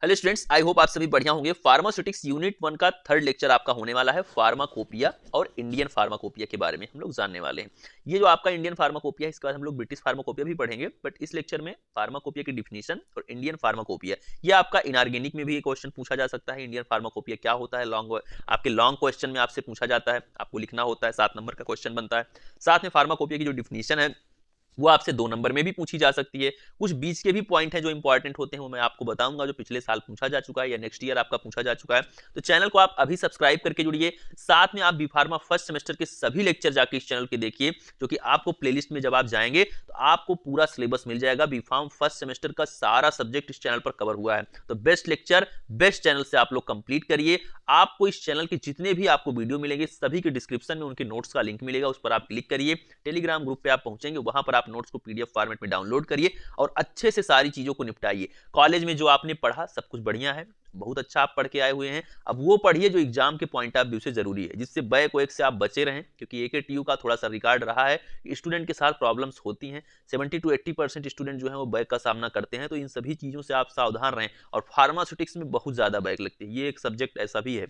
Hello students, I hope आप सभी बढ़िया होंगे। फार्मास्यूटिक्स यूनिट 1 का थर्ड लेक्चर आपका होने वाला है। फार्माकोपिया और इंडियन फार्माकोपिया के बारे में हम लोग जानने वाले हैं। ये जो आपका इंडियन फार्माकोपिया है, इसके बाद हम लोग ब्रिटिश फार्माकोपिया भी पढ़ेंगे, बट इस लेक्चर में फार्माकोपिया की डिफिनीशन और इंडियन फार्माकोपिया, ये आपका इनऑर्गेनिक में भी एक क्वेश्चन पूछा जा सकता है। इंडियन फार्माकोपिया क्या होता है, आपके लॉन्ग क्वेश्चन में आपसे पूछा जाता है, आपको लिखना होता है, 7 नंबर का क्वेश्चन बनता है। साथ में फार्माकोपिया की जो डिफिनीशन है वो आपसे 2 नंबर में भी पूछी जा सकती है। कुछ बीच के भी पॉइंट हैं जो इंपॉर्टेंट होते हैं, वो मैं आपको बताऊंगा, जो पिछले साल पूछा जा चुका है या नेक्स्ट ईयर आपका पूछा जा चुका है। तो चैनल को आप अभी सब्सक्राइब करके जुड़िए। साथ में आप बी फार्मा फर्स्ट सेमेस्टर के सभी लेक्चर जाके इस चैनल के देखिए, जो कि आपको प्लेलिस्ट में जब आप जाएंगे तो आपको पूरा सिलेबस मिल जाएगा। बी फार्म फर्स्ट सेमेस्टर का सारा सब्जेक्ट इस चैनल पर कवर हुआ है। तो बेस्ट लेक्चर बेस्ट चैनल से आप लोग कंप्लीट करिए। आपको इस चैनल के जितने भी आपको वीडियो मिलेंगे, सभी के डिस्क्रिप्शन में उनके नोट्स का लिंक मिलेगा, उस पर आप क्लिक करिए। टेलीग्राम ग्रुप पे आप पहुंचेंगे, वहां पर आप नोट्स को पीडीएफ फॉर्मेट में डाउनलोड करिए और अच्छे से सारी चीजों को निपटाइए। कॉलेज में जो आपने पढ़ा सब कुछ बढ़िया है, बहुत अच्छा आप पढ़ के आए हुए हैं। अब वो पढ़िए जो एग्जाम के पॉइंट ऑफ व्यू से जरूरी है, जिससे बैक वैक से आप बचे रहें, क्योंकि एकेटीयू का थोड़ा सा रिकॉर्ड रहा है कि स्टूडेंट के साथ प्रॉब्लम्स होती हैं। 70 to 80% स्टूडेंट जो है वो बैक का सामना करते हैं, तो इन सभी चीजों से आप सावधान रहें। और फार्मास्यूटिक्स में बहुत ज्यादा बैक लगती है, ये एक सब्जेक्ट ऐसा भी है।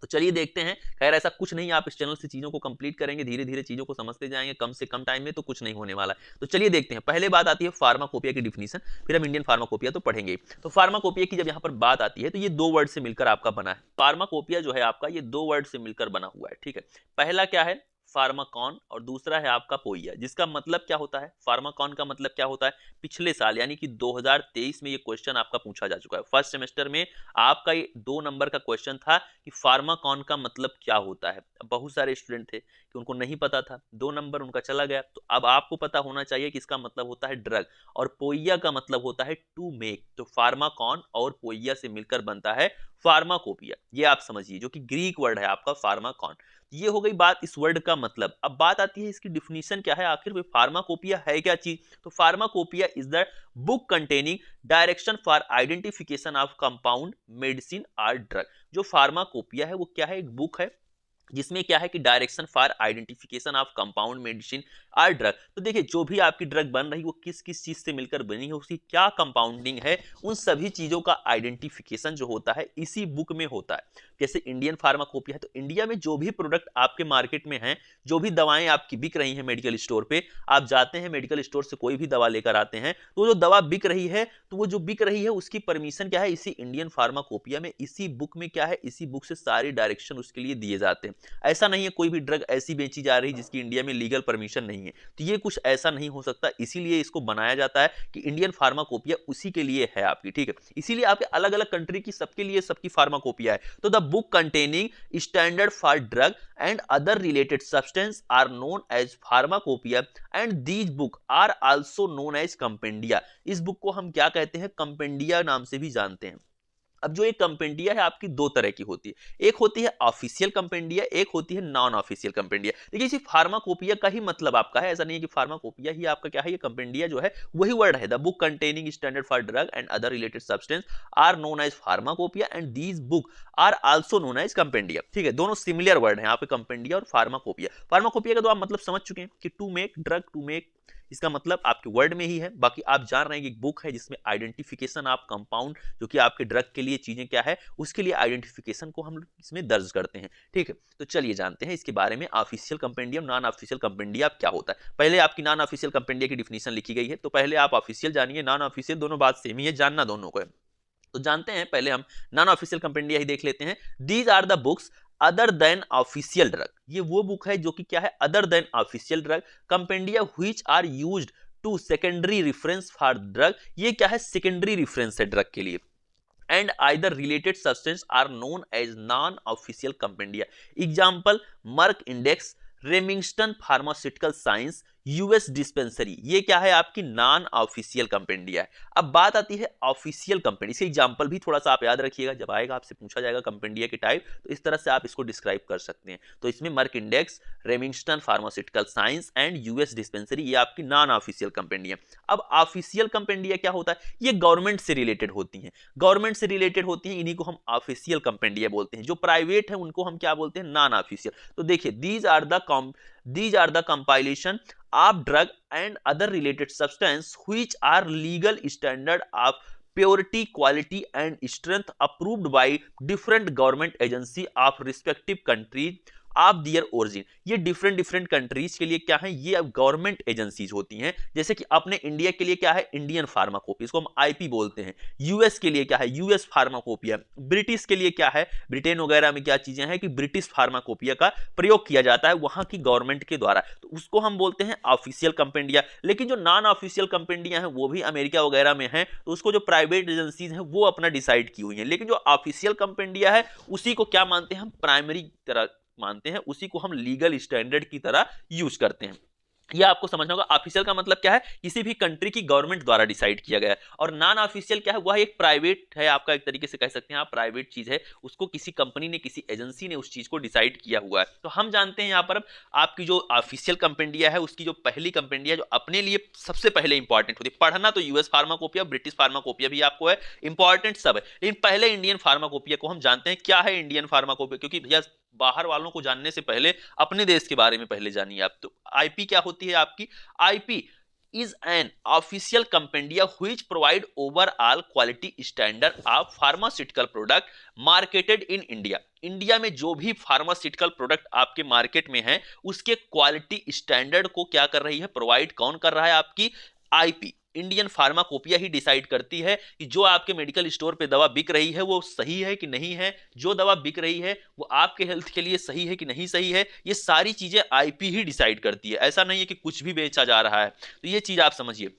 तो चलिए देखते हैं। खैर ऐसा कुछ नहीं, आप इस चैनल से चीजों को कंप्लीट करेंगे, धीरे धीरे चीजों को समझते जाएंगे, कम से कम टाइम में तो कुछ नहीं होने वाला है। तो चलिए देखते हैं। पहले बात आती है फार्माकोपिया की डिफिनीशन, फिर हम इंडियन फार्माकोपिया तो पढ़ेंगे। तो फार्माकोपिया की जब यहाँ पर बात आती है तो ये 2 वर्ड से मिलकर आपका बना है। फार्माकोपिया जो है आपका, ये 2 वर्ड से मिलकर बना हुआ है, ठीक है। पहला क्या है, फार्माकॉन, और दूसरा है आपका पोइया, जिसका मतलब क्या होता है। फार्माकॉन का मतलब क्या होता है, पिछले साल यानी कि 2023 में ये क्वेश्चन आपका पूछा जा चुका है। फर्स्ट सेमेस्टर में आपका ये 2 नंबर का क्वेश्चन था कि फार्माकॉन का मतलब क्या होता है। बहुत सारे स्टूडेंट थे कि उनको नहीं पता था, 2 नंबर उनका चला गया। तो अब आपको पता होना चाहिए कि इसका मतलब होता है ड्रग, और पोइया का मतलब होता है टू मेक। तो फार्माकॉन और पोइया से मिलकर बनता है फार्माकोपिया, ये आप समझिए, जो कि ग्रीक वर्ड है आपका फार्माकॉन। ये हो गई बात इस वर्ड का मतलब। अब बात आती है इसकी डिफिनीशन क्या है, आखिर में फार्माकोपिया है क्या चीज। तो pharmacopoeia is the book containing direction for identification of compound medicine और ड्रग। जो फार्माकोपिया है वो क्या है, एक बुक है जिसमें क्या है कि direction for identification of compound medicine और ड्रग। तो देखिए, जो भी आपकी ड्रग बन रही है वो किस किस चीज से मिलकर बनी है, उसकी क्या कंपाउंडिंग है, उन सभी चीजों का आइडेंटिफिकेशन जो होता है इसी बुक में होता है। जैसे इंडियन फार्माकोपिया है, तो इंडिया में जो भी प्रोडक्ट आपके मार्केट में हैं, जो भी दवाएं आपकी बिक रही हैं मेडिकल स्टोर पे, आप जाते हैं मेडिकल स्टोर से कोई भी दवा लेकर आते हैं, तो जो दवा बिक रही है, तो वो जो बिक रही है उसकी परमिशन क्या है, इसी इंडियन फार्माकोपिया में, इसी बुक में क्या है, इसी बुक से सारी डायरेक्शन उसके लिए दिए जाते हैं। ऐसा नहीं है कोई भी ड्रग ऐसी बेची जा रही जिसकी इंडिया में लीगल परमिशन नहीं है, तो ये कुछ ऐसा नहीं हो सकता। इसीलिए इसको बनाया जाता है कि इंडियन फार्माकोपिया उसी के लिए है आपकी, ठीक है। इसीलिए आपके अलग अलग कंट्री की सबके लिए सबकी फार्माकोपिया है। तो the book containing standard for drug and other related substance are known as pharmacopoeia and these book are also known as compendia. इस बुक को हम क्या कहते हैं, कंपेंडिया नाम से भी जानते हैं। अब जो एक कंपेंडिया है आपकी 2 तरह की होती है, एक होती है ऑफिशियल कंपेंडिया, एक होती है नॉन ऑफिशियल कंपेंडिया। देखिए, इसी फार्माकोपिया का ही मतलब आपका है, ऐसा नहीं है कि फार्माकोपिया ही आपका क्या है, ये कंपेंडिया जो है वही वर्ड है। The book containing standard for drug and other related substance are known as pharmacopoeia and these book are also known as compendia, ठीक है। दोनों सिमिलर वर्ड है यहाँ पे, कंपेंडिया और फार्माकोपिया। फार्माकोपिया का तो आप मतलब समझ चुके हैं कि to make drug, to make, इसका मतलब आपके वर्ड में ही है। बाकी आप जान रहे हैं कि एक बुक है जिसमें आइडेंटिफिकेशन ऑफ कंपाउंड, जो कि आपके ड्रग के लिए चीजें क्या है, उसके लिए आइडेंटिफिकेशन को हम लोग इसमें दर्ज करते हैं, ठीक है। तो चलिए जानते हैं इसके बारे में, official compendium, non official compendia क्या होता है। पहले आपकी नॉन ऑफिशियल कंपेंडिया की डिफिनीशन लिखी गई है, तो पहले आप ऑफिशियल जानिए, नॉन ऑफिशियल, दोनों बात सेम ही है, जानना दोनों को है। तो जानते हैं, पहले हम नॉन ऑफिशियल कंपेंडिया ही देख लेते हैं। These are the books other than official drug, ये वो बुक है जो कि क्या है, other than official drug. Compendia which are used to secondary reference for drug, ये क्या है, सेकेंडरी रेफरेंस है ड्रग के लिए। And either related substance are known as non official compendia. Example, Merck Index, Remington pharmaceutical science, US dispensary, ये क्या है आपकी नॉन ऑफिशियल कंपेंडिया है। अब बात आती है ऑफिशियल कंपेंडिया, इसके एग्जांपल भी थोड़ा सा आप याद रखिएगा, जब आएगा आपसे पूछा जाएगा कंपेंडिया के टाइप, तो इस तरह से आप इसको डिस्क्राइब कर सकते हैं। तो इसमें Merck Index, Remington pharmaceutical science and US dispensary, ये आपकी नॉन ऑफिशियल कंपेंडिया। अब ऑफिशियल कंपेंडिया क्या होता है, ये गवर्नमेंट से रिलेटेड होती हैं, गवर्नमेंट से रिलेटेड होती हैं, इन्हीं को हम ऑफिशियल कंपेंडिया बोलते हैं। जो प्राइवेट है उनको हम क्या बोलते हैं, नॉन ऑफिशियल। तो देखिए, these are the compilation of drug and other related substance which are legal standard of purity, quality and strength approved by different government agency of respective countries of their origin. ये different different countries के लिए क्या है, ये अब government agencies होती हैं। जैसे कि अपने इंडिया के लिए क्या है, इंडियन फार्माकोपिया, इसको हम आईपी बोलते हैं। यूएस के लिए क्या है, यूएस फार्माकोपिया। ब्रिटिश के लिए क्या है, ब्रिटेन वगैरह में क्या चीजें हैं कि ब्रिटिश फार्माकोपिया का प्रयोग किया जाता है वहां की गवर्नमेंट के द्वारा, तो उसको हम बोलते हैं ऑफिशियल कंपेंडिया। लेकिन जो नॉन ऑफिशियल कंपेंडिया हैं वो भी अमेरिका वगैरह में हैं, तो उसको जो प्राइवेट एजेंसीज हैं वो अपना डिसाइड की हुई हैं। लेकिन जो ऑफिशियल कंपेंडिया है उसी को क्या मानते हैं हम, प्राइमरी तरह मानते हैं, उसी को हम लीगल स्टैंडर्ड की तरह यूज करते हैं। यह आपको समझना होगा। ऑफिशियल का मतलब क्या है, किसी भी कंट्री की गवर्नमेंट द्वारा डिसाइड किया गया है, और नॉन ऑफिशियल क्या है, वह एक प्राइवेट है, आपका एक तरीके से कह सकते हैं आप, प्राइवेट चीज है, उसको किसी कंपनी ने, किसी एजेंसी ने उस चीज को डिसाइड किया हुआ है। तो हम जानते हैं यहाँ पर आपकी जो ऑफिशियल कंपेंडिया है उसकी जो पहली कंपेंडिया जो अपने लिए सबसे पहले इंपॉर्टेंट होती है, पढ़ना तो यूएस फार्माकोपिया, ब्रिटिश फार्माकोपिया भी आपको है, इंपॉर्टेंट सब है, लेकिन पहले इंडियन फार्माकोपिया को हम जानते हैं। क्या है इंडियन फार्माकोपिया, क्योंकि भैया बाहर वालों को जानने से पहले अपने देश के बारे में पहले जानिए आप। तो आईपी क्या होती है आपकी, IP is an official compendia which provide overall quality standard of pharmaceutical product marketed in India। India में जो भी फार्मास्यूटिकल प्रोडक्ट आपके मार्केट में है उसके क्वालिटी स्टैंडर्ड को क्या कर रही है, प्रोवाइड कौन कर रहा है, आपकी आईपी, इंडियन फार्माकोपिया ही डिसाइड करती है कि जो आपके मेडिकल स्टोर पे दवा बिक रही है वो सही है कि नहीं है, जो दवा बिक रही है वो आपके हेल्थ के लिए सही है कि नहीं सही है, ये सारी चीजें आईपी ही डिसाइड करती है। ऐसा नहीं है कि कुछ भी बेचा जा रहा है, तो ये चीज आप समझिए।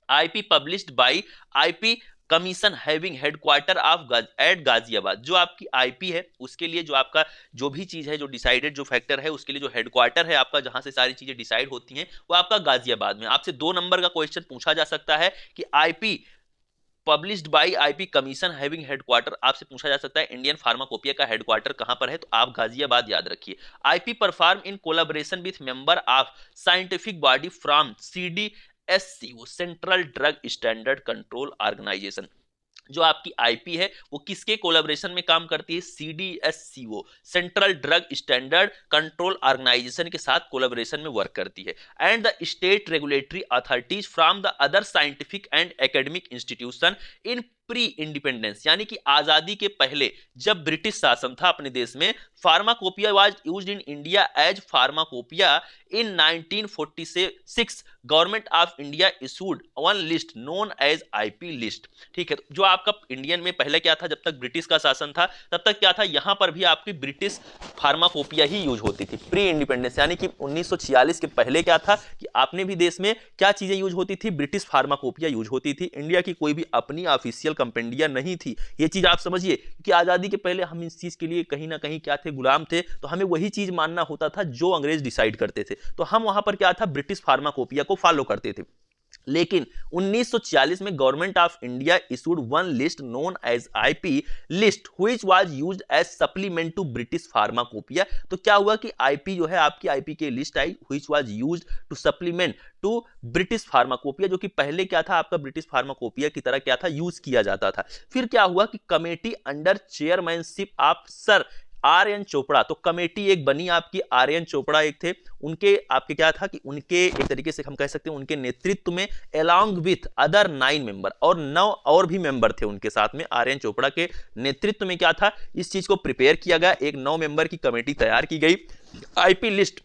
IP published by IP commission having headquarter of at Ghaziabad. जो आपकी आईपी है उसके लिए जो आपका जो भी चीज है, जो डिसाइडेड जो फैक्टर है, उसके लिए जो हेडक्वार्टर है आपका, जहां से सारी चीजें डिसाइड होती हैं, वो आपका गाजियाबाद में। आपसे 2 नंबर का क्वेश्चन पूछा जा सकता है कि IP published by IP commission having headquarter, आपसे पूछा जा सकता है इंडियन फार्माकोपिया का हेडक्वार्टर कहां पर है, तो आप गाजियाबाद याद रखिए। IP perform in collaboration with member of scientific body from CDSCO, central drug standard control organisation. जो आपकी आईपी है वो किसके कोलैबोरेशन में काम करती है, CDSCO, central drug standard control organisation के साथ कोलैबोरेशन में वर्क करती है। And the state regulatory authorities from the other scientific and academic institution in pre independence, यानी कि आजादी के पहले जब ब्रिटिश शासन था अपने देश में, pharmacopoeia was used in India as pharmacopoeia. In 1946 government of India issued one list known as IP list. ठीक है, जो आपका इंडियन में पहले क्या था, जब तक ब्रिटिश का शासन था तब तक क्या था, यहां पर भी आपकी ब्रिटिश फार्माकोपिया ही यूज होती थी प्री इंडिपेंडेंस, यानी कि 1946 के पहले क्या था कि आपने भी देश में क्या चीजें यूज होती थी, ब्रिटिश फार्माकोपिया यूज होती थी। इंडिया की कोई भी अपनी ऑफिशियल कंपेंडिया नहीं थी, ये चीज आप समझिए, कि आजादी के पहले हम इस चीज के लिए कहीं ना कहीं क्या थे, गुलाम थे, तो हमें वही चीज मानना होता था जो अंग्रेज डिसाइड करते थे, तो हम वहां पर क्या था, ब्रिटिश फार्माकोपिया को फॉलो करते थे। लेकिन 1946 में government of India issued one list known as IP list which was used as supplement to British pharmacopoeia. तो क्या हुआ कि आईपी जो है आपकी आईपी के list I which was used to supplement to British pharmacopoeia, जो कि पहले क्या था आपका ब्रिटिश फार्माकोपिया की तरह क्या था, यूज किया जाता था। फिर क्या हुआ कि committee under chairmanship of sir RN. Chopra, तो कमेटी एक बनी आपकी, आर.एन. चोपड़ा एक थे, उनके आपके क्या था कि उनके एक तरीके से हम कह सकते हैं उनके नेतृत्व में अलोंग विथ अदर 9 मेंबर, और 9 और भी मेंबर थे उनके साथ में, आर.एन. चोपड़ा के नेतृत्व में क्या था, इस चीज को प्रिपेयर किया गया, एक 9 मेंबर की कमेटी तैयार की गई। IP list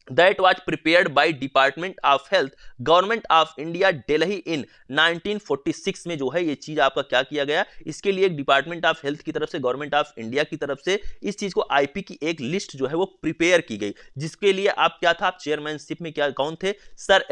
that was prepared by Department of Health, Government of India, Delhi in 1946 में जो है ये चीज आपका क्या किया गया, इसके लिए एक डिपार्टमेंट ऑफ हेल्थ की तरफ से, गवर्नमेंट ऑफ इंडिया की तरफ से इस चीज को आईपी की एक लिस्ट जो है वो प्रिपेयर की गई, जिसके लिए आप क्या था, आप चेयरमैनशिप में क्या कौन थे, sir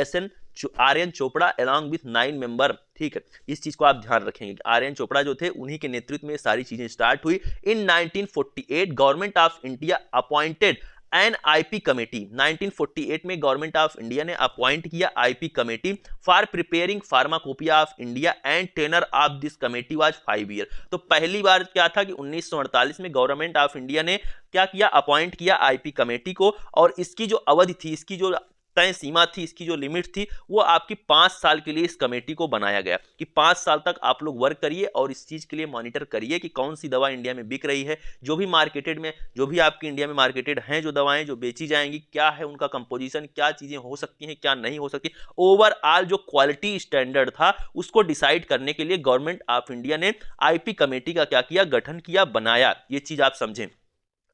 RN. Chopra along with 9 member. ठीक है, इस चीज को आप ध्यान रखेंगे, आर.एन. चोपड़ा जो थे उन्हीं के नेतृत्व में सारी चीजें स्टार्ट हुई। In 1948 government of India appointed an IP committee, 1948 में गवर्नमेंट ऑफ इंडिया ने अपॉइंट किया IP committee for preparing pharmacopoeia of India, and tenure of this committee was 5 year. तो पहली बार क्या था कि 1948 में गवर्नमेंट ऑफ इंडिया ने क्या किया, अपॉइंट किया आईपी कमेटी को, और इसकी जो अवधि थी, इसकी जो तय सीमा थी, इसकी जो लिमिट थी वो आपकी 5 साल के लिए इस कमेटी को बनाया गया कि 5 साल तक आप लोग वर्क करिए और इस चीज के लिए मॉनिटर करिए कि कौन सी दवा इंडिया में बिक रही है, जो भी मार्केटेड में, जो भी आपकी इंडिया में मार्केटेड हैं जो दवाएं जो बेची जाएंगी, क्या है उनका कंपोजिशन, क्या चीजें हो सकती हैं, क्या नहीं हो सकती। ओवरऑल जो क्वालिटी स्टैंडर्ड था उसको डिसाइड करने के लिए गवर्नमेंट ऑफ इंडिया ने आईपी कमेटी का क्या किया, गठन किया, बनाया। ये चीज आप समझें।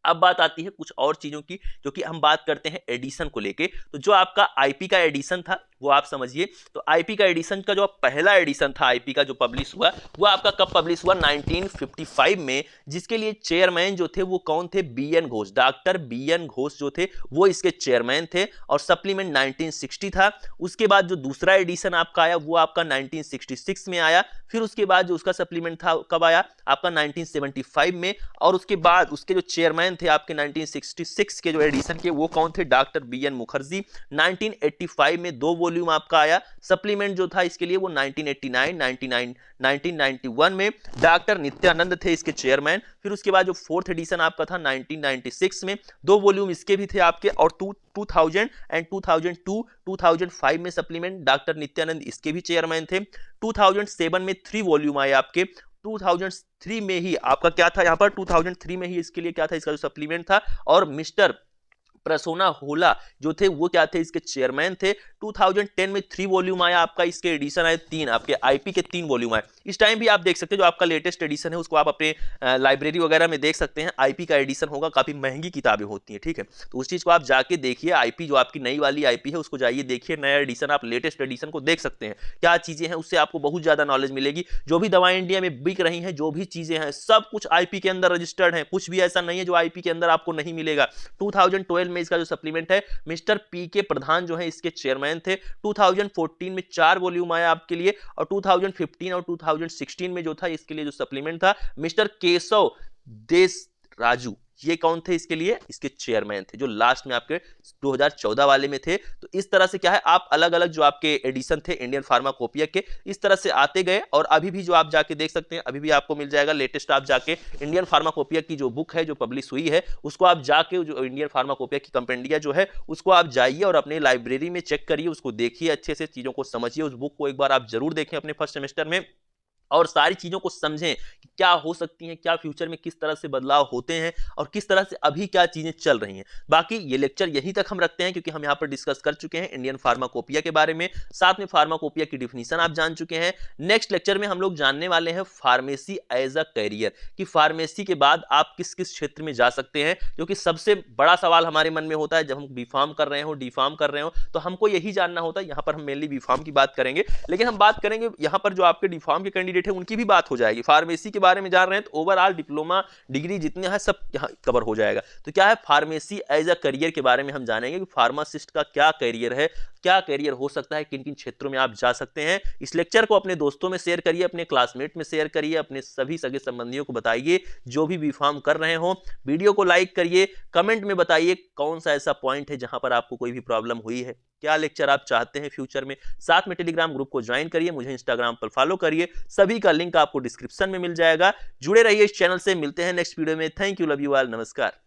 अब बात आती है कुछ और चीजों की, जो कि हम बात करते हैं एडिशन को लेके। तो जो आपका आईपी का एडिशन था वो आप समझिए। तो आईपी का एडिशन का जो पहला एडिशन था आईपी का जो पब्लिश हुआ, वो आपका कब पब्लिश हुआ, 1955 में, जिसके लिए चेयरमैन जो थे वो कौन थे, BN Ghosh, doctor BN Ghosh जो थे वो इसके चेयरमैन थे। और सप्लीमेंट 1960 था। उसके बाद जो दूसरा एडिशन आपका आया वो आपका 1966 में आया। फिर उसके बाद जो उसका सप्लीमेंट था कब आया, आपका 1975 में। और उसके बाद उसके जो चेयरमैन थे आपके 1966 के जो एडिशन के, वो कौन थे, डॉक्टर बीएन मुखर्जी। 1985 में 2 वॉल्यूम आपका आया। सप्लीमेंट जो था इसके लिए वो 1991 में डॉक्टर नित्यानंद थे इसके चेयरमैन। फिर उसके बाद जो 4th एडिशन आपका था 1996 में, 2 वॉल्यूम इसके भी थे आपके। और 2000 एंड 2002 2005 में सप्लीमेंट, डॉक्टर नित्यानंद इसके भी चेयरमैन थे। 2007 में 3 वॉल्यूम आए आपके। 2003 में ही आपका क्या था यहाँ पर, 2003 में ही इसके लिए क्या था, इसका जो सप्लीमेंट था। और मिस्टर प्रसोना होला जो थे वो क्या थे, इसके चेयरमैन थे। 2010 में 3 वॉल्यूम आया आपका, इसके एडिशन आए 3, आपके आईपी के 3 वॉल्यूम आए। इस टाइम भी आप देख सकते हैं जो आपका लेटेस्ट एडिशन है उसको आप अपने लाइब्रेरी वगैरह में देख सकते हैं। आईपी का एडिशन होगा, काफी महंगी किताबें होती हैं, ठीक है। तो उस चीज को आप जाके देखिए, आईपी जो आपकी नई वाली आईपी है उसको जाइए देखिए, नया एडिशन आप लेटेस्ट एडिशन को देख सकते हैं, क्या चीजें हैं, उससे आपको बहुत ज्यादा नॉलेज मिलेगी। जो भी दवाएं इंडिया में बिक रही हैं, जो भी चीजें हैं, सब कुछ आईपी के अंदर रजिस्टर्ड है, कुछ भी ऐसा नहीं है जो आईपी के अंदर आपको नहीं मिलेगा। 2012 में इसका जो सप्लीमेंट है, मिस्टर पी के प्रधान जो है इसके चेयरमैन थे। 2014 में 4 वॉल्यूम आया आपके लिए। और 2015 और 2016 में जो था इसके लिए जो सप्लीमेंट था, मिस्टर केशव देश राजू, ये कौन थे इसके लिए, इसके चेयरमैन थे, जो लास्ट में आपके 2014 वाले में थे। तो इस तरह से क्या है, आप अलग अलग जो आपके एडिशन थे इंडियन फार्माकोपिया के, इस तरह से आते गए। और अभी भी जो आप जाके देख सकते हैं, अभी भी आपको मिल जाएगा लेटेस्ट, आप जाके इंडियन फार्माकोपिया की जो बुक है जो पब्लिश हुई है उसको आप जाके, जो इंडियन फार्माकोपिया की कंपेंडिया जो है उसको आप जाइए और अपने लाइब्रेरी में चेक करिए, उसको देखिए, अच्छे से चीजों को समझिए। उस बुक को एक बार आप जरूर देखें अपने फर्स्ट सेमेस्टर में, और सारी चीजों को समझें कि क्या हो सकती हैं, क्या फ्यूचर में किस तरह से बदलाव होते हैं और किस तरह से अभी क्या चीजें चल रही हैं। बाकी ये लेक्चर यहीं तक हम रखते हैं, क्योंकि हम यहाँ पर डिस्कस कर चुके हैं इंडियन फार्माकोपिया के बारे में, साथ में फार्माकोपिया की डिफिनीशन आप जान चुके हैं। नेक्स्ट लेक्चर में हम लोग जानने वाले हैं फार्मेसी एज अ कैरियर, कि फार्मेसी के बाद आप किस किस क्षेत्र में जा सकते हैं, जो कि सबसे बड़ा सवाल हमारे मन में होता है जब हम बीफार्म कर रहे हो, डीफार्म कर रहे हो, तो हमको यही जानना होता है। यहाँ पर हम मेनली बीफार्म की बात करेंगे, लेकिन हम बात करेंगे यहाँ पर जो आपके डीफार्म के कैंडिडेट है उनकी भी बात हो जाएगी। फार्मेसी के बारे में जान रहे हैं तो ओवरऑल डिप्लोमा डिग्री जितने हैं सब यहाँ कवर हो जाएगा। तो क्या है, फार्मेसी एज अ करियर के बारे में हम जानेंगे कि फार्मासिस्ट का क्या करियर है, क्या करियर हो सकता है, किन किन क्षेत्रों में आप जा सकते हैं। इस लेक्चर को अपने दोस्तों में शेयर करिए, अपने क्लासमेट में शेयर करिए, अपने सभी सगे संबंधियों को बताइए जो भी बीफार्म कर रहे हो। वीडियो को लाइक करिए, कमेंट में बताइए कौन सा ऐसा पॉइंट है जहां पर आपको कोई भी प्रॉब्लम हुई है, क्या लेक्चर आप चाहते हैं फ्यूचर में। साथ में टेलीग्राम ग्रुप को ज्वाइन करिए, मुझे इंस्टाग्राम पर फॉलो करिए, सभी का लिंक आपको डिस्क्रिप्शन में मिल जाएगा। जुड़े रहिए इस चैनल से, मिलते हैं नेक्स्ट वीडियो में। Thank you, love you all, नमस्कार।